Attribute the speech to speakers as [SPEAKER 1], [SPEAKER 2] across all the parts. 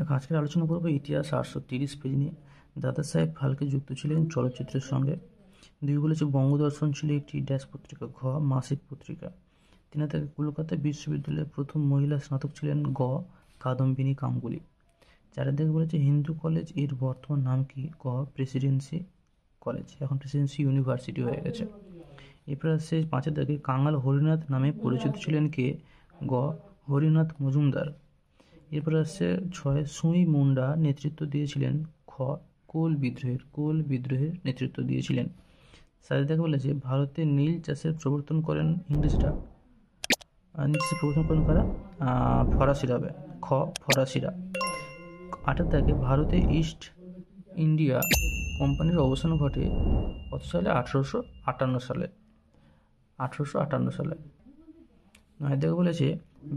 [SPEAKER 1] দেখো, আজকের আলোচনা করবো ইতিহাস 830 পেজ নিয়ে। দাদা সাহেব ফালকে যুক্ত ছিলেন চলচ্চিত্রের সঙ্গে। দুই বলেছে বঙ্গদর্শন ছিল একটি ড্যাশ পত্রিকা, ঘ মাসিক পত্রিকা। তিনি তাকে কলকাতা বিশ্ববিদ্যালয়ের প্রথম মহিলা স্নাতক ছিলেন, গ কাদম্বিনী গাঙ্গুলি। চারের দিকে বলেছে হিন্দু কলেজ এর বর্তমান নাম কি, গ প্রেসিডেন্সি কলেজ, এখন প্রেসিডেন্সি ইউনিভার্সিটি হয়ে গেছে। এরপর আসছে পাঁচের দিকে কাঙাল হরিনাথ নামে পরিচিত ছিলেন কে, গ হরিনাথ মজুমদার। এরপর আসছে ছয়, সুই মুন্ডা নেতৃত্ব দিয়েছিলেন, খ কোল বিদ্রোহের নেতৃত্ব দিয়েছিলেন। সাথে দেখা বলেছে ভারতে নীল চাষের প্রবর্তন করেন ইংরেজরা, কারা, ফরাসিরা হবে, খ ফরাসিরা। আটের দাগে ভারতে ইস্ট ইন্ডিয়া কোম্পানির অবসান ঘটে কত সালে, 1858 সালে। নয় দাগে বলেছে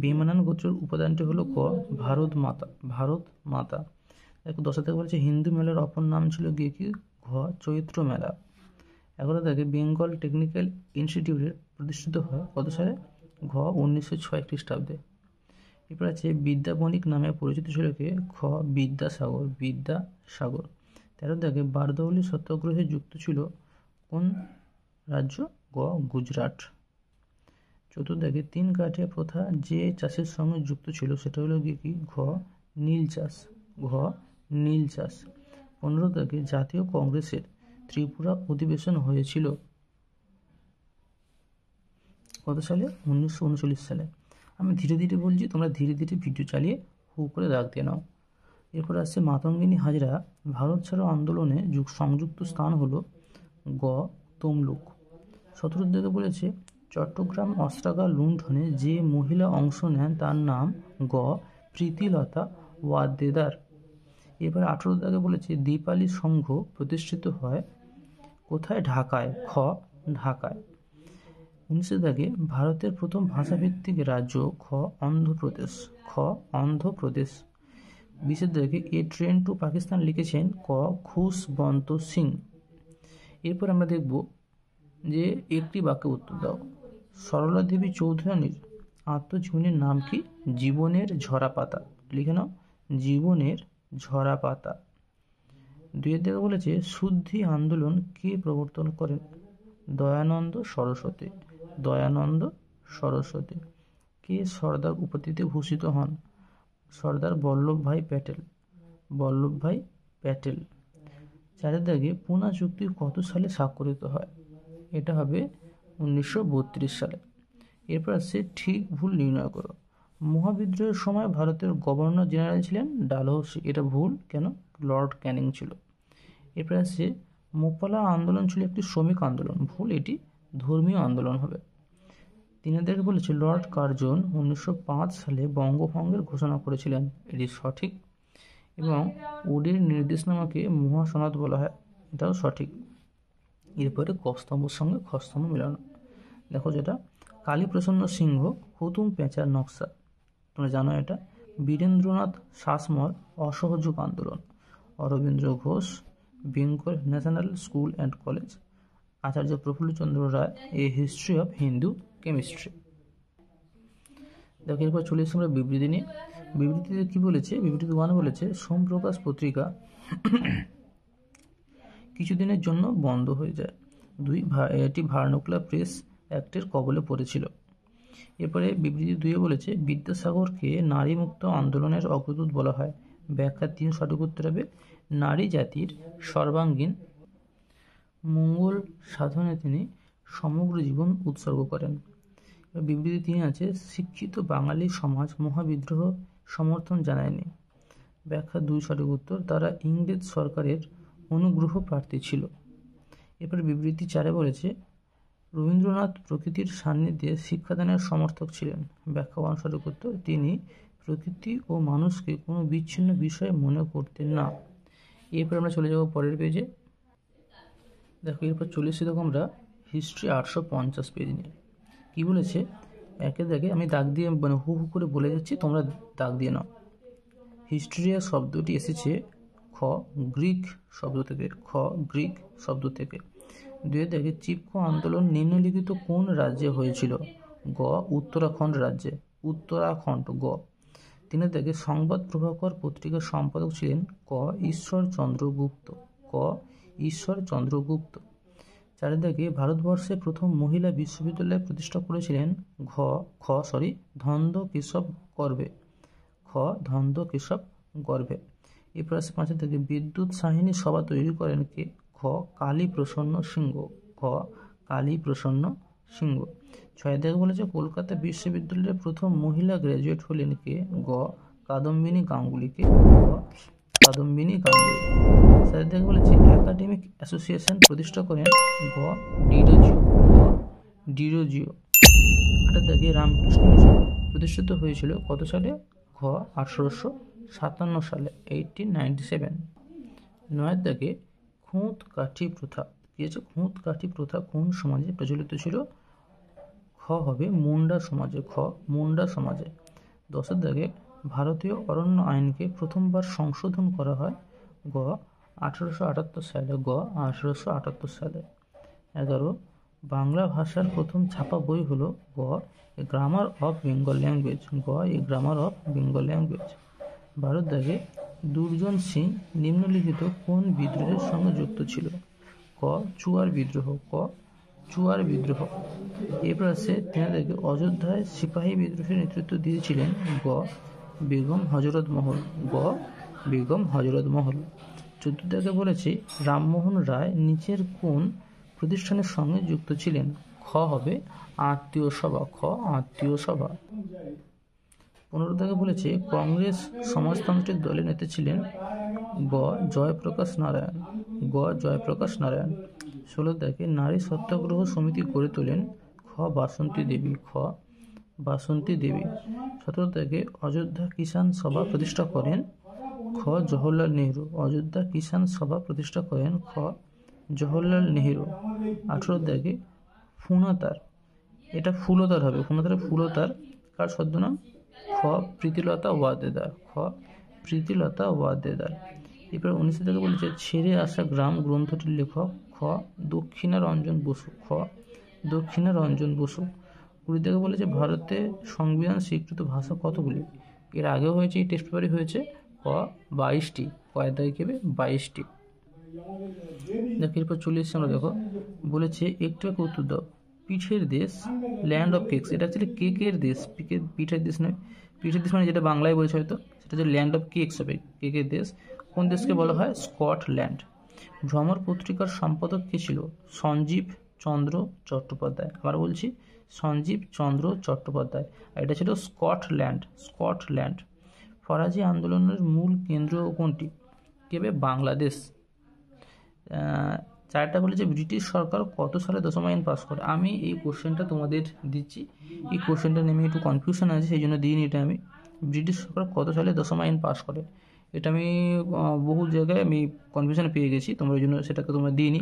[SPEAKER 1] বেমানান গোত্রের উপাদানটি হলো, ক ভারত মাতা। দেখো 10 থেকে বলেছে হিন্দু মেলার অপর নাম ছিল গিয়ে কি, ঘ চৈত্র মেলা। 11 থেকে বেঙ্গল টেকনিক্যাল ইনস্টিটিউটের প্রতিষ্ঠিত হয় কত সালে, ঘ 1906 খ্রিস্টাব্দে। এরপর আছে বিদ্যা বণিক নামে পরিচিত ছিল কে, খ বিদ্যাসাগর। 13 থেকে বারদৌলি সত্যাগ্রহে যুক্ত ছিল কোন রাজ্য, গ গুজরাট। 14 থেকে 3 কাঠিয়া প্রথা যে চাষের সঙ্গে যুক্ত ছিল সেটা হলো গিয়ে কি, ঘ নীল চাষ। 15 থেকে জাতীয় কংগ্রেসের ত্রিপুরা অধিবেশন হয়েছিল কত সালে, 1939 সালে। আমি ধীরে ধীরে বলছি, তোমরা ধীরে ধীরে ভিডিও চালিয়ে হু করে দাগ দিয়ে নাও। এরপর আসছে মাতঙ্গিনী হাজরা ভারত ছাড়ো আন্দোলনে সংযুক্ত স্থান হলো, গ তমলুক। 17 থেকে বলেছে চট্টগ্রাম অস্ত্রাগার লুণ্ঠনে যে মহিলা অংশ নেন তার নাম, গ প্রীতিলতা ওয়াদ্দেদার। এবার 18 থেকে বলেছে দীপালি সংঘ প্রতিষ্ঠিত হয় কোথায়, ঢাকায়, খ ঢাকায়। 19 থেকে ভারতের প্রথম ভাষাভিত্তিক রাজ্য, খ অন্ধ্রপ্রদেশ। 20 থেকে এ ট্রেন টু পাকিস্তান লিখেছেন, ক খুশবন্ত সিং। এরপর আমরা দেখব যে একটি বাক্যে উত্তর দাও। সরলা দেবী চৌধুরানীর আত্মজীবনীর নাম কি, জীবনের ঝরাপাতা। লিখে নাও, জীবনের ঝরাপাতা। 2 থেকে বলেছে শুদ্ধি আন্দোলন কে প্রবর্তন করেন, দয়ানন্দ সরস্বতী। কে সর্দার উপাধিতে ভূষিত হন, সর্দার বল্লভভাই প্যাটেল। 4 দাগে পুনা চুক্তি কত সালে স্বাক্ষরিত হয়, এটা হবে 1932 সালে। এরপর আসছে ঠিক ভুল নির্ণয় করো। মহাবিদ্রোহের সময় ভারতের গভর্নর জেনারেল ছিলেন ডালহৌসি, এটা ভুল, কেন, লর্ড ক্যানিং ছিল। এরপর আসছে মোপালা আন্দোলন ছিল একটি শ্রমিক আন্দোলন, ভুল, এটি ধর্মীয় আন্দোলন হবে। 3 থেকে বলেছে লর্ড কার্জন 1905 সালে বঙ্গভঙ্গের ঘোষণা করেছিলেন, এটি সঠিক। এবং উডির নির্দেশনামাকে মহাসনদ বলা হয়, এটাও সঠিক। এরপরে কস্তম্ভর সঙ্গে খস্তম্ভ মেলানো। দেখো যেটা কালীপ্রসন্ন সিংহ হুতুম পেঁচার নকশা, তোমরা জানো এটা। বীরেন্দ্রনাথ শাসমল অসহযোগ আন্দোলন। Aurobindo Ghosh Bengal national school and college. Acharya Prafullachandra Ray a history of Hindu chemistry. দেখো এরপর চলে এসে আমরা বিবৃতি নিয়ে। বিবৃতিতে কি বলেছে, বিবৃতি 1 বলেছে সোমপ্রকাশ পত্রিকা কিছুদিনের জন্য বন্ধ হয়ে যায়। 2 এটি ভার্নাকুলার প্রেস অ্যাক্টের কবলে পড়েছিল। এরপরে বিবৃতি 2 বলেছে বিদ্যাসাগরকে নারী মুক্ত আন্দোলনের অগ্রদূত বলা হয়। ব্যাখ্যা 3 সঠিক উত্তর হবে নারী জাতির সর্বাঙ্গীন মঙ্গল সাধনে তিনি সমগ্র জীবন উৎসর্গ করেন। বিবৃতি 3 আছে শিক্ষিত বাঙালি সমাজ মহাবিদ্রোহ সমর্থন জানায়নি। ব্যাখ্যা 2 সঠিক উত্তর, তারা ইংরেজ সরকারের অনুগ্রহ প্রার্থী ছিল। এরপর বিবৃতি 4 বলেছে রবীন্দ্রনাথ প্রকৃতির সান্নিধ্যে শিক্ষাদানের সমর্থক ছিলেন। ব্যাখ্যা 1 সঠিক উত্তর, তিনি প্রকৃতি ও মানুষকে কোনো বিচ্ছিন্ন বিষয় মনে করতেন না। এরপর আমরা চলে যাব পরের পেজে। দেখো এরপর চলে এসেছি দেখো আমরা হিস্ট্রি 850 পেজ নিয়ে। কি বলেছে, একে দেখে আমি দাগ দিয়ে মানে হু হু করে বলে যাচ্ছি, তোমরা দাগ দিয়ে নাও। হিস্ট্রিয়া শব্দটি এসেছে গ্রিক শব্দ থেকে। 2 দেখে চিপকো আন্দোলন নিম্নলিখিত কোন রাজ্যে হয়েছিল, গ উত্তরাখণ্ড রাজ্যে, গ। তিনি থেকে সংবাদ প্রভাকর পত্রিকার সম্পাদক ছিলেন ক ঈশ্বরচন্দ্র গুপ্ত। ক ঈশ্বরচন্দ্র গুপ্ত। চারিদিকে ভারতবর্ষে প্রথম মহিলা বিশ্ববিদ্যালয় প্রতিষ্ঠা করেছিলেন ধন্দ কেশব গর্ভে। ধন্দ কেশব গর্ভে। এরপর আসে 5 থেকে বিদ্যুৎ সাহিনী সভা তৈরি করেন কে? কালী প্রসন্ন সিংহ। কালী প্রসন্ন সিংহ। 6 থেকে বলেছে কলকাতা বিশ্ববিদ্যালয়ের প্রথম মহিলা গ্র্যাজুয়েট হলেন কে? কাদম্বিনী গাঙ্গুলিকে। কাদম্বিনী গাঙ্গুলি। 7 থেকে বলেছে একাডেমিক অ্যাসোসিয়েশন প্রতিষ্ঠা করেন ডিরোজিও। ডিরোজিও। 8 থেকে রামকৃষ্ণ মিশন প্রতিষ্ঠিত হয়েছিল কত সালে? 1857 সালে, 1897। 9 থেকে খুঁত কাঠি প্রথা। কি আছে? খুঁত কাঠি প্রথা কোন সমাজে প্রচলিত ছিল? হবে মুন্ডা সমাজে। মুন্ডা সমাজে। 10 থেকে ভারতীয় অরণ্য আইনকে প্রথমবার সংশোধন করা হয় 1878 সালে। 1878 সালে। 11 বাংলা ভাষার প্রথম ছাপা বই হলো grammar of Bengal language. Grammar of Bengal language. 12 থেকে দুর্জন সিং নিম্নলিখিত কোন বিদ্রোহের সঙ্গে যুক্ত ছিল? চুয়ার বিদ্রোহ। চুয়ার বিদ্রোহ। এরপর আছে 13 থেকে অযোধ্যায় সিপাহী বিদ্রোহের নেতৃত্ব দিয়েছিলেন বেগম হজরত মহল। বেগম হজরত মহল। 14 থেকে বলেছে রামমোহন রায় নিচের কোন প্রতিষ্ঠানের সঙ্গে যুক্ত ছিলেন? হবে আত্মীয় সভা। আত্মীয় সভা। 15 থেকে বলেছে কংগ্রেস সমাজতান্ত্রিক দলের নেতা ছিলেন জয়প্রকাশ নারায়ণ। জয়প্রকাশ নারায়ণ। 16 থেকে নারী সত্যাগ্রহ সমিতি গড়ে তোলেন বাসন্তী দেবী। বাসন্তী দেবী। 17 থেকে অযোধ্যা কিষাণ সভা প্রতিষ্ঠা করেন জওহরলাল নেহরু। অযোধ্যা কিষাণ সভা প্রতিষ্ঠা করেন জওহরলাল নেহরু। 18 থেকে ফুলতার। এটা ফুলতার হবে। ফুলতার কার ছদ্মনাম? প্রীতিলতা ওয়াদ্দেদার। প্রীতিলতা ওয়াদ্দেদার। এরপর 19 থেকে বলেছে ছেড়ে আসা গ্রাম গ্রন্থটির লেখক দক্ষিণারঞ্জন বসু। দক্ষিণারঞ্জন বসু। 20 থেকে বলেছে ভারতে সংবিধান স্বীকৃত ভাষা কতগুলি? এর আগেও হয়েছে, এই টেস্ট পেপারে হয়েছে 22টি। কয় তারিখে? 22টি। দেখো এরপর চলে এসছে আমরা। দেখো বলেছে একটু উত্তর দাও। পিঠের দেশ ল্যান্ড অফ কেকস। এটা অ্যাকচুয়ালি কেকের দেশ, পিঠের দেশ নয়। পিঠের দেশ মানে যেটা বাংলায় বলছে হয়তো, সেটা হচ্ছে ল্যান্ড অফ কেকস হবে। কেকের দেশ কোন দেশকে বলা হয়? স্কটল্যান্ড। ভ্রমর পত্রিকার সম্পাদক কে ছিল? সঞ্জীব চন্দ্র চট্টোপাধ্যায়। আবার বলছি সঞ্জীব চন্দ্র চট্টোপাধ্যায়। আর এটা ছিল স্কটল্যান্ড। স্কটল্যান্ড। ফরাজি আন্দোলনের মূল কেন্দ্র কোনটি? কেবে? বাংলাদেশ। 4টা বলেছে ব্রিটিশ সরকার কত সালে দশম আইন পাস করে? আমি এই কোশ্চেনটা তোমাদের দিচ্ছি, এই কোশ্চেনটা নিয়ে একটু কনফিউশন আছে, সেই জন্য দিইনি এটা আমি। ব্রিটিশ সরকার কত সালে দশম আইন পাস করে? এটা আমি বহু জায়গায় আমি কনফিউশন পেয়ে গেছি, তোমরা এই জন্য সেটাকে তোমরা দিইনি।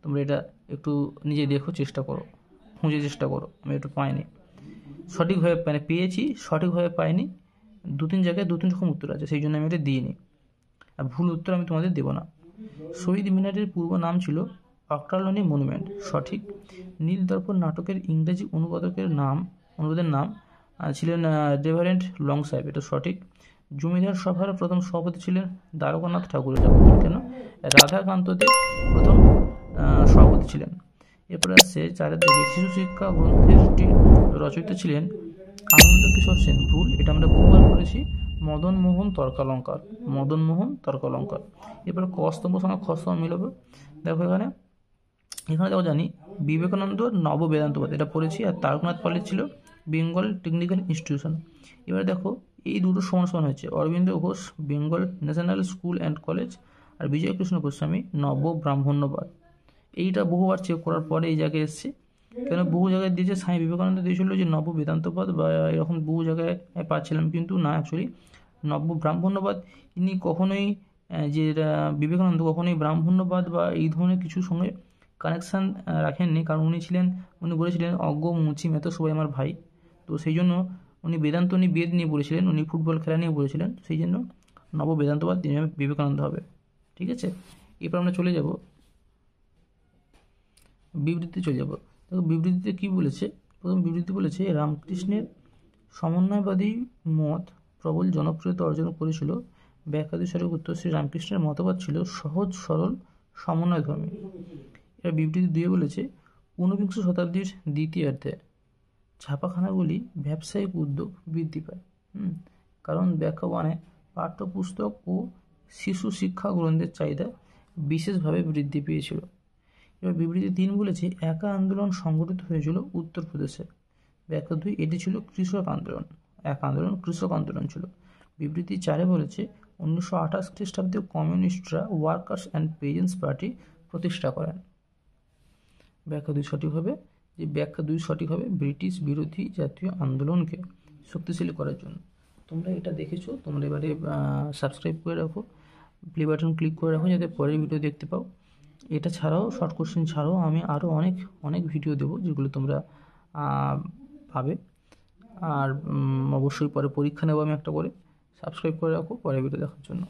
[SPEAKER 1] তোমরা এটা একটু নিজে দেখো, চেষ্টা করো, খুঁজে চেষ্টা করো। আমি একটু পাইনি সঠিকভাবে, মানে পেয়েছি সঠিকভাবে পাইনি। 2-3 জায়গায় 2-3 রকম উত্তর আছে, সেই জন্য আমি এটা দিইনি। আর ভুল উত্তর আমি তোমাদের দেবো না। শহীদ মিনারের পূর্ব নাম ছিল অক্টালনি মনুমেন্ট। সঠিক। নীল দর্পণ নাটকের ইংরেজি অনুবাদের নাম ছিলেন রেভারেন্ড লং সাহেব। এটা সঠিক। জমিদার সভার প্রথম সভাপতি ছিলেন দ্বারকানাথ ঠাকুর। এটা কেন? রাধাকান্ত দেব প্রথম সভাপতি ছিলেন। এরপরে আসছে 4 থেকে শিশু শিক্ষা গ্রন্থেরটি রচয়িতা ছিলেন আনন্দ কিশোর সেন। ভুল, এটা আমরা বহুবার করেছি। মদন মোহন তর্কালঙ্কার। মদন মোহন তর্কালঙ্কার। এরপরে কস্তম্ভ সঙ্গে খস্তম্ভ মিলবে। দেখো এখানে দেখো জানি বিবেকানন্দ নব বেদান্তবাদ, এটা পড়েছি। আর তারকনাথ পালের ছিল বেঙ্গল টেকনিক্যাল ইনস্টিটিউশন। এবার দেখো এই দুটো সমান সমান হয়েছে। Aurobindo Ghosh Bengal national school and college, আর বিজয় কৃষ্ণ গোস্বামী নব ব্রাহ্মণ্যবাদ। এইটা বহুবার চেক করার পরে এই জায়গায় এসছে। কেন বহু জায়গায় দিয়েছে স্বামী বিবেকানন্দ দিয়েছিল যে নব বেদান্তবাদ বা এরকম বহু জায়গায় পাচ্ছিলাম, কিন্তু না, অ্যাকচুয়ালি নব ব্রাহ্মণ্যবাদ ইনি কখনোই যে বিবেকানন্দ কখনোই ব্রাহ্মণ্যবাদ বা এই ধরনের কিছুর সঙ্গে কানেকশান রাখেননি, কারণ উনি বলেছিলেন অজ্ঞ মুচি মেতো সবাই আমার ভাই। তো সেই জন্য উনি বেদ নিয়ে বলেছিলেন, উনি ফুটবল খেলা নিয়ে বলেছিলেন, সেই জন্য নব বেদান্তবাদ বিবেকানন্দ হবে। ঠিক আছে, এরপর আমরা চলে যাব বিবৃতিতে চলে যাব। দেখো বিবৃতিতে কি বলেছে। প্রথম বিবৃতি বলেছে রামকৃষ্ণের সমন্বয়বাদী মত প্রবল জনপ্রিয়তা অর্জন করেছিল। ব্যাখ্যা দুই সঠিক উত্তর। শ্রী রামকৃষ্ণের মতবাদ ছিল সহজ সরল সমন্বয়ধর্মী। এর বিবৃতি দুয়ে বলেছে, ঊনবিংশ শতাব্দীর দ্বিতীয়ার্ধে ছাপাখানাগুলি ব্যবসায়িক উদ্যোগ বৃদ্ধি পায়। কারণ ব্যাখ্যা ওয়ানে পাঠ্যপুস্তক ও শিশু শিক্ষা গ্রন্থের চাহিদা বিশেষভাবে বৃদ্ধি পেয়েছিল। এবার বিবৃতি 3 বলেছে, একা আন্দোলন সংগঠিত হয়েছিল উত্তরপ্রদেশে। ব্যাখ্যা 2, এটি ছিল কৃষক আন্দোলন। এক আন্দোলন কৃষক আন্দোলন ছিল। বিবৃতি 4 বলেছে, 1928 খ্রিস্টাব্দে কমিউনিস্টরা ওয়ার্কার্স অ্যান্ড পেজেন্টস পার্টি প্রতিষ্ঠা করেন। ব্যাখ্যা 2 সঠিক হবে। যে ব্যাখ্যা 2 সঠিক হবে ব্রিটিশ বিরোধী জাতীয় আন্দোলনকে শক্তিশালী করার জন্য। তোমরা এটা দেখেছো, তোমরা এবারে সাবস্ক্রাইব করে রাখো, প্লে বাটন ক্লিক করে রাখো যাতে পরের ভিডিও দেখতে পাও। এটা ছাড়াও শর্ট কোশ্চেন ছাড়াও আমি আরও অনেক ভিডিও দেবো যেগুলো তোমরা পাবে। আর অবশ্যই পরে পরীক্ষা নেবো আমি একটা করে। সাবস্ক্রাইব করে রাখো পরের ভিডিও দেখার জন্য।